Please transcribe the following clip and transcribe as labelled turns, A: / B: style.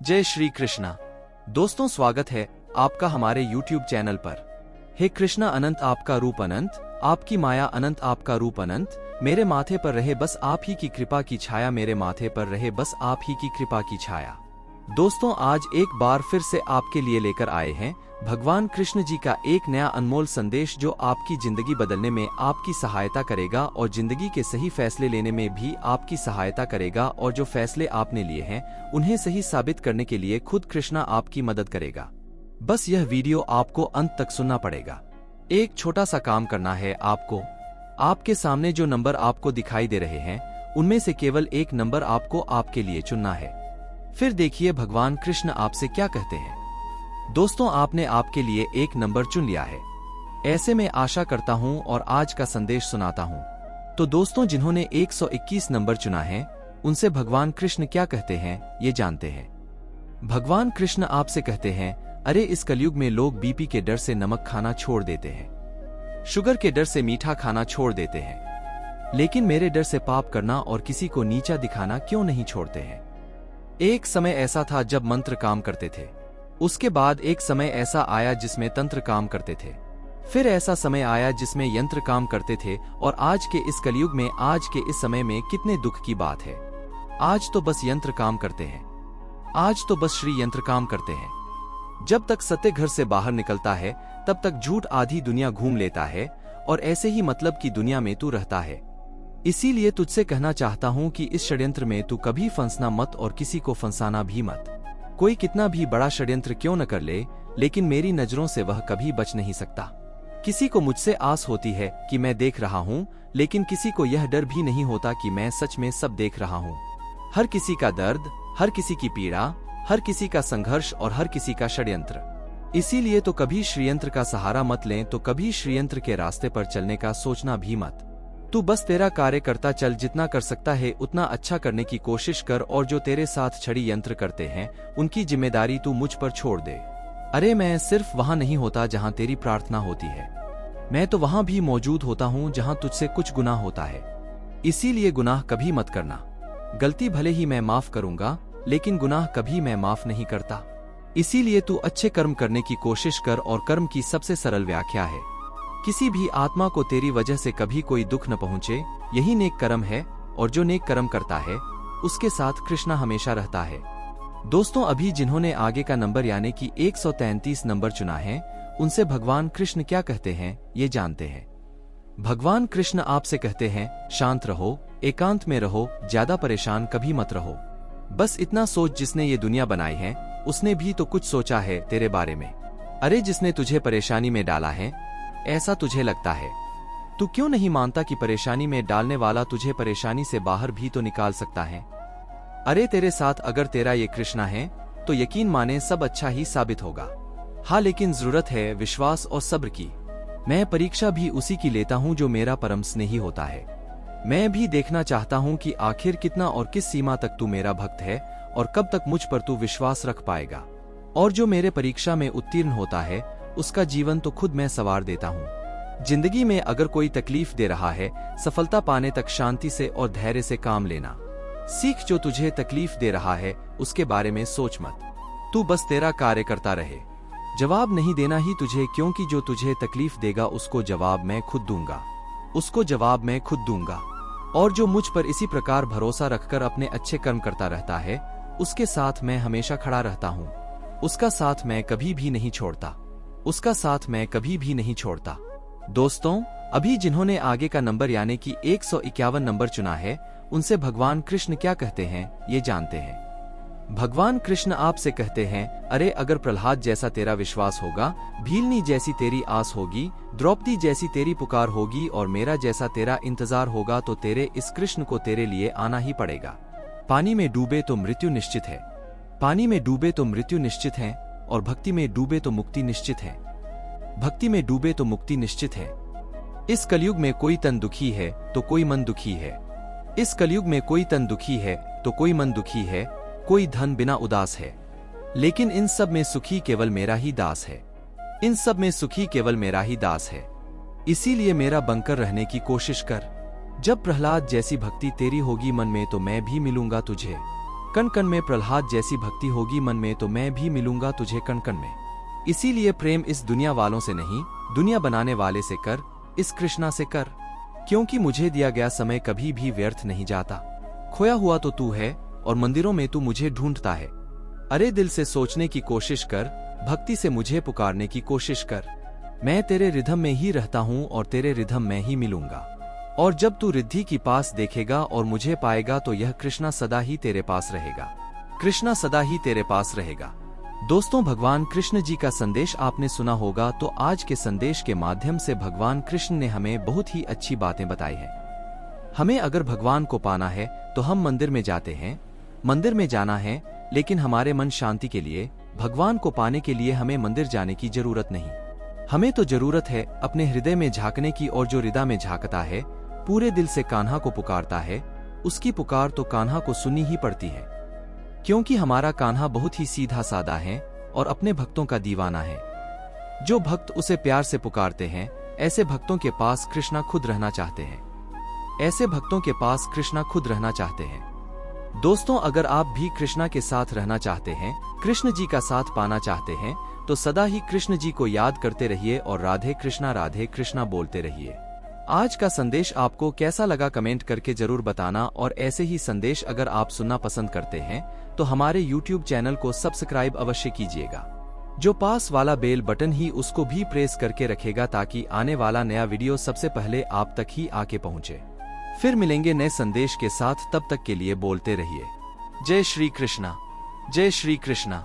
A: जय श्री कृष्णा। दोस्तों, स्वागत है आपका हमारे YouTube चैनल पर। हे कृष्णा अनंत, आपका रूप अनंत, आपकी माया अनंत, आपका रूप अनंत। मेरे माथे पर रहे बस आप ही की कृपा की छाया, मेरे माथे पर रहे बस आप ही की कृपा की छाया। दोस्तों, आज एक बार फिर से आपके लिए लेकर आए हैं भगवान कृष्ण जी का एक नया अनमोल संदेश, जो आपकी जिंदगी बदलने में आपकी सहायता करेगा और जिंदगी के सही फैसले लेने में भी आपकी सहायता करेगा। और जो फैसले आपने लिए हैं उन्हें सही साबित करने के लिए खुद कृष्णा आपकी मदद करेगा। बस यह वीडियो आपको अंत तक सुनना पड़ेगा। एक छोटा सा काम करना है आपको। आपके सामने जो नंबर आपको दिखाई दे रहे हैं उनमें से केवल एक नंबर आपको आपके लिए चुनना है। फिर देखिए भगवान कृष्ण आपसे क्या कहते हैं। दोस्तों, आपने आपके लिए एक नंबर चुन लिया है, ऐसे में आशा करता हूं और आज का संदेश सुनाता हूं। तो दोस्तों, जिन्होंने 121 नंबर चुना है उनसे भगवान कृष्ण क्या कहते हैं ये जानते हैं। भगवान कृष्ण आपसे कहते हैं, अरे इस कलयुग में लोग बीपी के डर से नमक खाना छोड़ देते हैं, शुगर के डर से मीठा खाना छोड़ देते हैं, लेकिन मेरे डर से पाप करना और किसी को नीचा दिखाना क्यों नहीं छोड़ते हैं। एक समय ऐसा था जब मंत्र काम करते थे, उसके बाद एक समय ऐसा आया जिसमें तंत्र काम करते थे, फिर ऐसा समय आया जिसमें यंत्र काम करते थे, और आज के इस कलयुग में, आज के इस समय में कितने दुख की बात है। आज तो बस यंत्र काम करते हैं, आज तो बस श्री यंत्र काम करते हैं। जब तक सत्य घर से बाहर निकलता है तब तक झूठ आधी दुनिया घूम लेता है, और ऐसे ही मतलब की दुनिया में तू रहता है। इसीलिए तुझसे कहना चाहता हूं कि इस षड्यंत्र में तू कभी फंसना मत और किसी को फंसाना भी मत। कोई कितना भी बड़ा षड्यंत्र क्यों न कर ले, लेकिन मेरी नजरों से वह कभी बच नहीं सकता। किसी को मुझसे आस होती है कि मैं देख रहा हूं, लेकिन किसी को यह डर भी नहीं होता कि मैं सच में सब देख रहा हूं। हर किसी का दर्द, हर किसी की पीड़ा, हर किसी का संघर्ष और हर किसी का षड्यंत्र। इसीलिए तो कभी षड्यंत्र का सहारा मत लें, तो कभी षड्यंत्र के रास्ते पर चलने का सोचना भी मत। तू बस तेरा कार्य करता चल, जितना कर सकता है उतना अच्छा करने की कोशिश कर, और जो तेरे साथ छड़ी यंत्र करते हैं उनकी जिम्मेदारी तू मुझ पर छोड़ दे। अरे मैं सिर्फ वहां नहीं होता जहां तेरी प्रार्थना होती है, मैं तो वहां भी मौजूद होता हूं जहां तुझसे कुछ गुनाह होता है। इसीलिए गुनाह कभी मत करना। गलती भले ही मैं माफ करूंगा, लेकिन गुनाह कभी मैं माफ नहीं करता। इसीलिए तू अच्छे कर्म करने की कोशिश कर, और कर्म की सबसे सरल व्याख्या है, किसी भी आत्मा को तेरी वजह से कभी कोई दुख न पहुंचे, यही नेक कर्म है। और जो नेक कर्म करता है उसके साथ कृष्णा हमेशा रहता है। दोस्तों, अभी जिन्होंने आगे का नंबर यानी कि 133 नंबर चुना है उनसे भगवान कृष्ण क्या कहते हैं ये जानते हैं। भगवान कृष्ण आपसे कहते हैं, शांत रहो, एकांत में रहो, ज्यादा परेशान कभी मत रहो। बस इतना सोच, जिसने ये दुनिया बनाई है उसने भी तो कुछ सोचा है तेरे बारे में। अरे जिसने तुझे परेशानी में डाला है, ऐसा तुझे लगता है, तू क्यों नहीं मानता कि परेशानी में डालने वाला तुझे परेशानी से बाहर भी तो निकाल सकता है। अरे तेरे साथ अगर तेरा ये कृष्णा है तो यकीन माने सब अच्छा ही साबित होगा। हाँ, लेकिन जरूरत है विश्वास और सब्र की। मैं परीक्षा भी उसी की लेता हूँ जो मेरा परम स्नेही होता है। मैं भी देखना चाहता हूँ कि आखिर कितना और किस सीमा तक तू मेरा भक्त है, और कब तक मुझ पर तू विश्वास रख पाएगा। और जो मेरे परीक्षा में उत्तीर्ण होता है उसका जीवन तो खुद मैं संवार देता हूँ। जिंदगी में अगर कोई तकलीफ दे रहा है, सफलता पाने तक शांति से और धैर्य से काम लेना सीख। जो तुझे तकलीफ दे रहा है उसके बारे में सोच मत, तू बस तेरा कार्य करता रहे। जवाब नहीं देना ही तुझे, क्योंकि जो तुझे तकलीफ देगा उसको जवाब मैं खुद दूंगा, उसको जवाब मैं खुद दूंगा। और जो मुझ पर इसी प्रकार भरोसा रखकर अपने अच्छे कर्म करता रहता है उसके साथ मैं हमेशा खड़ा रहता हूँ। उसका साथ मैं कभी भी नहीं छोड़ता, उसका साथ मैं कभी भी नहीं छोड़ता। दोस्तों, अभी जिन्होंने आगे का नंबर यानी कि 151 नंबर चुना है उनसे भगवान कृष्ण क्या कहते हैं ये जानते हैं। भगवान कृष्ण आपसे कहते हैं, अरे अगर प्रहलाद जैसा तेरा विश्वास होगा, भीलनी जैसी तेरी आस होगी, द्रौपदी जैसी तेरी पुकार होगी, और मेरा जैसा तेरा इंतजार होगा, तो तेरे इस कृष्ण को तेरे लिए आना ही पड़ेगा। पानी में डूबे तो मृत्यु निश्चित है, पानी में डूबे तो मृत्यु निश्चित है, और भक्ति में डूबे तो मुक्ति निश्चित है, भक्ति में डूबे तो मुक्ति निश्चित है। इस कलयुग में कोई तन दुखी है तो कोई मन दुखी है, इस कलयुग में कोई तन दुखी है तो कोई मन दुखी है, कोई धन बिना उदास है, लेकिन इन सब में सुखी केवल मेरा ही दास है, इन सब में सुखी केवल मेरा ही दास है। इसीलिए मेरा बनकर रहने की कोशिश कर। जब प्रहलाद जैसी भक्ति तेरी होगी मन में, तो मैं भी मिलूंगा तुझे। कण कण में प्रहलाद जैसी भक्ति होगी मन में तो मैं भी मिलूंगा तुझे कण कण में। इसीलिए प्रेम इस दुनिया वालों से नहीं, दुनिया बनाने वाले से कर, इस कृष्णा से कर, क्योंकि मुझे दिया गया समय कभी भी व्यर्थ नहीं जाता। खोया हुआ तो तू है और मंदिरों में तू मुझे ढूंढता है। अरे दिल से सोचने की कोशिश कर, भक्ति से मुझे पुकारने की कोशिश कर। मैं तेरे रिधम में ही रहता हूँ और तेरे रिधम में ही मिलूंगा। और जब तू रिद्धि की पास देखेगा और मुझे पाएगा तो यह कृष्णा सदा ही तेरे पास रहेगा, कृष्णा सदा ही तेरे पास रहेगा। दोस्तों, भगवान कृष्ण जी का संदेश आपने सुना होगा, तो आज के संदेश के माध्यम से भगवान कृष्ण ने हमें बहुत ही अच्छी बातें बताई हैं। हमें अगर भगवान को पाना है तो हम मंदिर में जाते हैं, मंदिर में जाना है, लेकिन हमारे मन शांति के लिए, भगवान को पाने के लिए हमें मंदिर जाने की जरूरत नहीं। हमें तो जरूरत है अपने हृदय में झांकने की, और जो हृदय में झांकता है, पूरे दिल से कान्हा को पुकारता है, उसकी पुकार तो कान्हा को सुननी ही पड़ती है, क्योंकि हमारा कान्हा बहुत ही सीधा सादा है और अपने भक्तों का दीवाना है। जो भक्त उसे प्यार से पुकारते हैं, ऐसे भक्तों के पास कृष्णा खुद रहना चाहते हैं, ऐसे भक्तों के पास कृष्णा खुद रहना चाहते हैं। दोस्तों, अगर आप भी कृष्णा के साथ रहना चाहते हैं, कृष्ण जी का साथ पाना चाहते हैं, तो सदा ही कृष्ण जी को याद करते रहिए और राधे कृष्णा बोलते रहिए। आज का संदेश आपको कैसा लगा कमेंट करके जरूर बताना, और ऐसे ही संदेश अगर आप सुनना पसंद करते हैं तो हमारे YouTube चैनल को सब्सक्राइब अवश्य कीजिएगा। जो पास वाला बेल बटन ही उसको भी प्रेस करके रखेगा, ताकि आने वाला नया वीडियो सबसे पहले आप तक ही आके पहुंचे। फिर मिलेंगे नए संदेश के साथ, तब तक के लिए बोलते रहिए जय श्री कृष्णा, जय श्री कृष्णा।